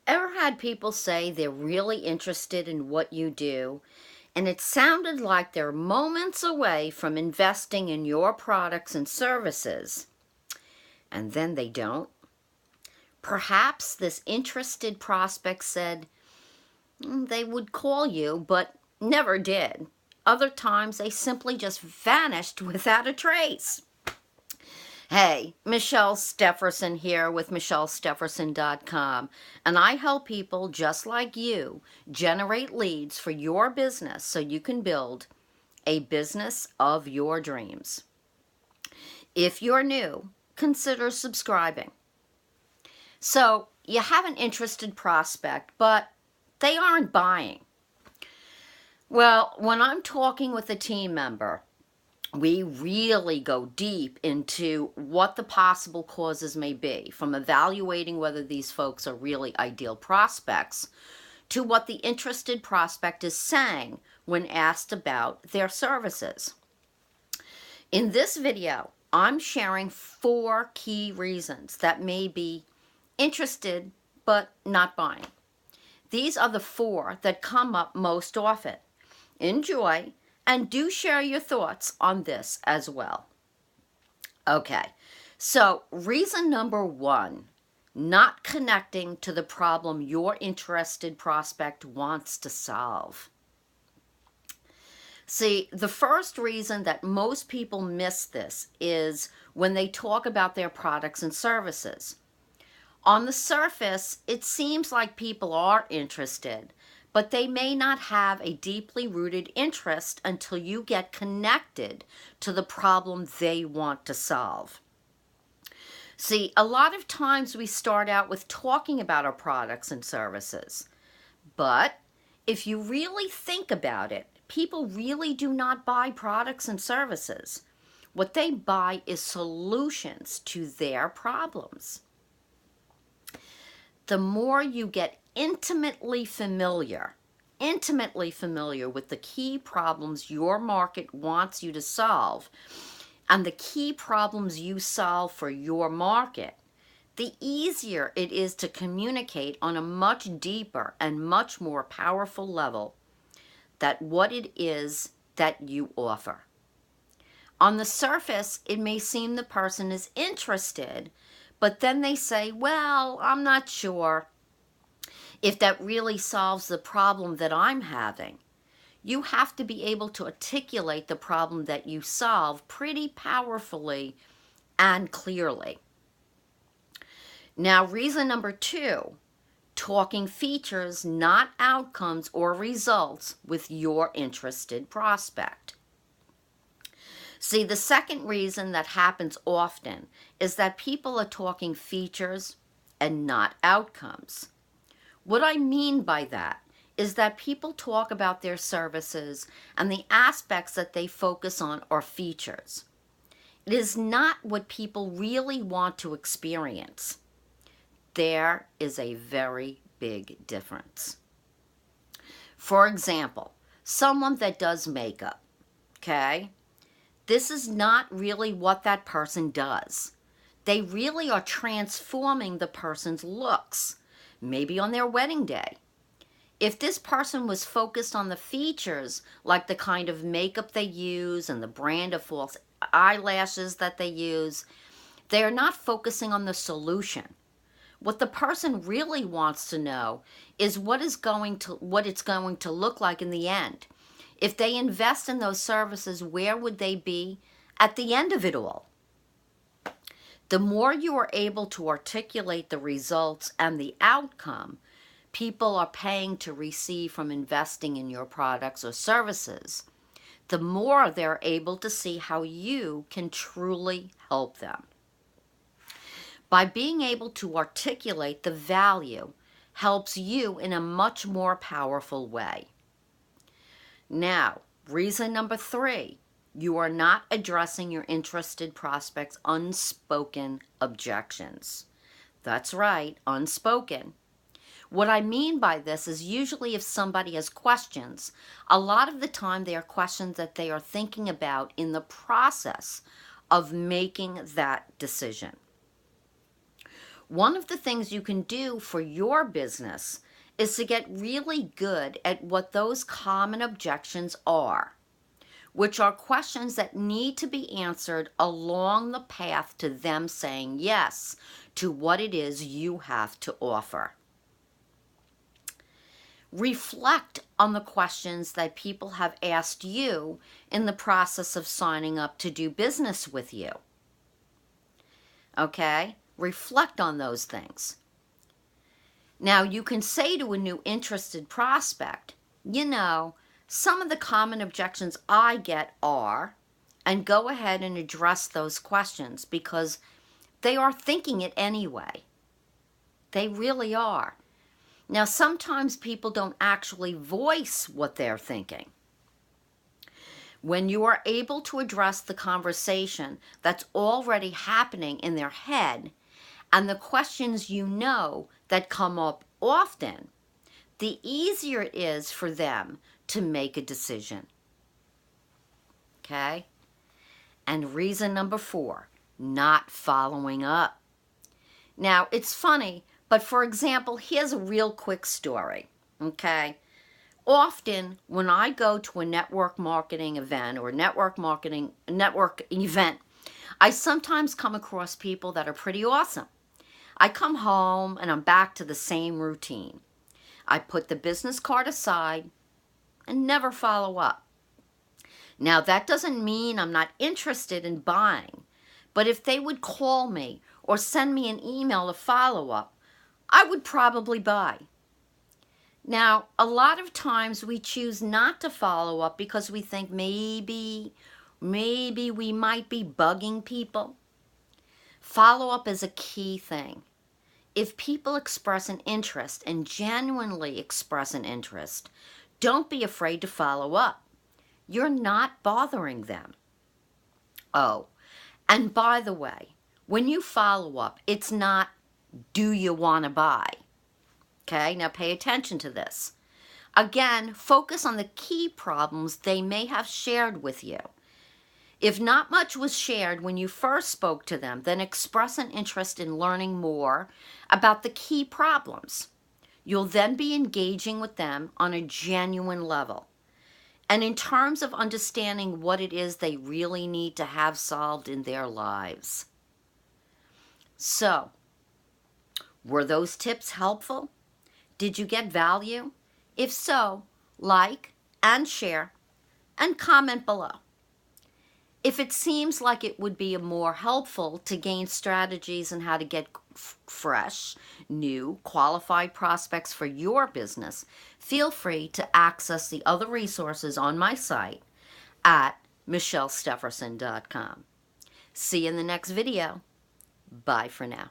Ever had people say they're really interested in what you do, and it sounded like they're moments away from investing in your products and services, and then they don't? Perhaps this interested prospect said they would call you, but never did. Other times they simply just vanished without a trace. Hey, Michelle Stefferson here with MichelleStefferson.com, and I help people just like you generate leads for your business so you can build a business of your dreams. If you're new, consider subscribing. So, you have an interested prospect, but they aren't buying. Well, when I'm talking with a team member, we really go deep into what the possible causes may be, from evaluating whether these folks are really ideal prospects to what the interested prospect is saying when asked about their services. In this video, I'm sharing 4 key reasons that may be interested but not buying. These are the 4 that come up most often. Enjoy, and do share your thoughts on this as well. Okay, so reason number 1, not connecting to the problem your interested prospect wants to solve. See, the first reason that most people miss this is when they talk about their products and services. On the surface, it seems like people are interested, but they may not have a deeply rooted interest until you get connected to the problem they want to solve. See, a lot of times we start out with talking about our products and services, but if you really think about it, people really do not buy products and services. What they buy is solutions to their problems. The more you get intimately familiar with the key problems your market wants you to solve and the key problems you solve for your market, the easier it is to communicate on a much deeper and much more powerful level that what it is that you offer. On the surface, it may seem the person is interested, but then they say, well, I'm not sure if that really solves the problem that I'm having. You have to be able to articulate the problem that you solve pretty powerfully and clearly. Now, reason number 2, talking features, not outcomes or results with your interested prospect. See, the second reason that happens often is that people are talking features and not outcomes. What I mean by that is that people talk about their services and the aspects that they focus on are features. It is not what people really want to experience. There is a very big difference. For example, someone that does makeup, okay? This is not really what that person does. They really are transforming the person's looks, maybe on their wedding day. If this person was focused on the features, like the kind of makeup they use and the brand of false eyelashes that they use, they are not focusing on the solution. What the person really wants to know is what it's going to look like in the end. If they invest in those services, where would they be at the end of it all? The more you are able to articulate the results and the outcome people are paying to receive from investing in your products or services, the more they're able to see how you can truly help them. By being able to articulate the value helps you in a much more powerful way. Now, reason number 3, you are not addressing your interested prospect's unspoken objections. That's right, unspoken. What I mean by this is usually if somebody has questions, a lot of the time they are questions that they are thinking about in the process of making that decision. One of the things you can do for your business is to get really good at what those common objections are, which are questions that need to be answered along the path to them saying yes to what it is you have to offer. Reflect on the questions that people have asked you in the process of signing up to do business with you. Okay? Reflect on those things. Now, you can say to a new interested prospect, some of the common objections I get are, and go ahead and address those questions because they are thinking it anyway. They really are. Now, sometimes people don't actually voice what they're thinking. When you are able to address the conversation that's already happening in their head and the questions that come up often, the easier it is for them to make a decision. Okay? And reason number 4, not following up. Now, it's funny, but for example, here's a real quick story, okay? Often when I go to a network marketing event or network event, I sometimes come across people that are pretty awesome. I come home and I'm back to the same routine. I put the business card aside and never follow up. Now, that doesn't mean I'm not interested in buying, but if they would call me or send me an email to follow up, I would probably buy. Now, a lot of times we choose not to follow up because we think maybe we might be bugging people. Follow up is a key thing. If people express an interest and genuinely express an interest, don't be afraid to follow up. You're not bothering them. Oh, and by the way, when you follow up, it's not, do you want to buy? Okay, now pay attention to this. Again, focus on the key problems they may have shared with you. If not much was shared when you first spoke to them, then express an interest in learning more about the key problems. You'll then be engaging with them on a genuine level. And in terms of understanding what it is they really need to have solved in their lives. So, were those tips helpful? Did you get value? If so, like and share and comment below. If it seems like it would be more helpful to gain strategies on how to get fresh, new, qualified prospects for your business, feel free to access the other resources on my site at michellestefferson.com. See you in the next video. Bye for now.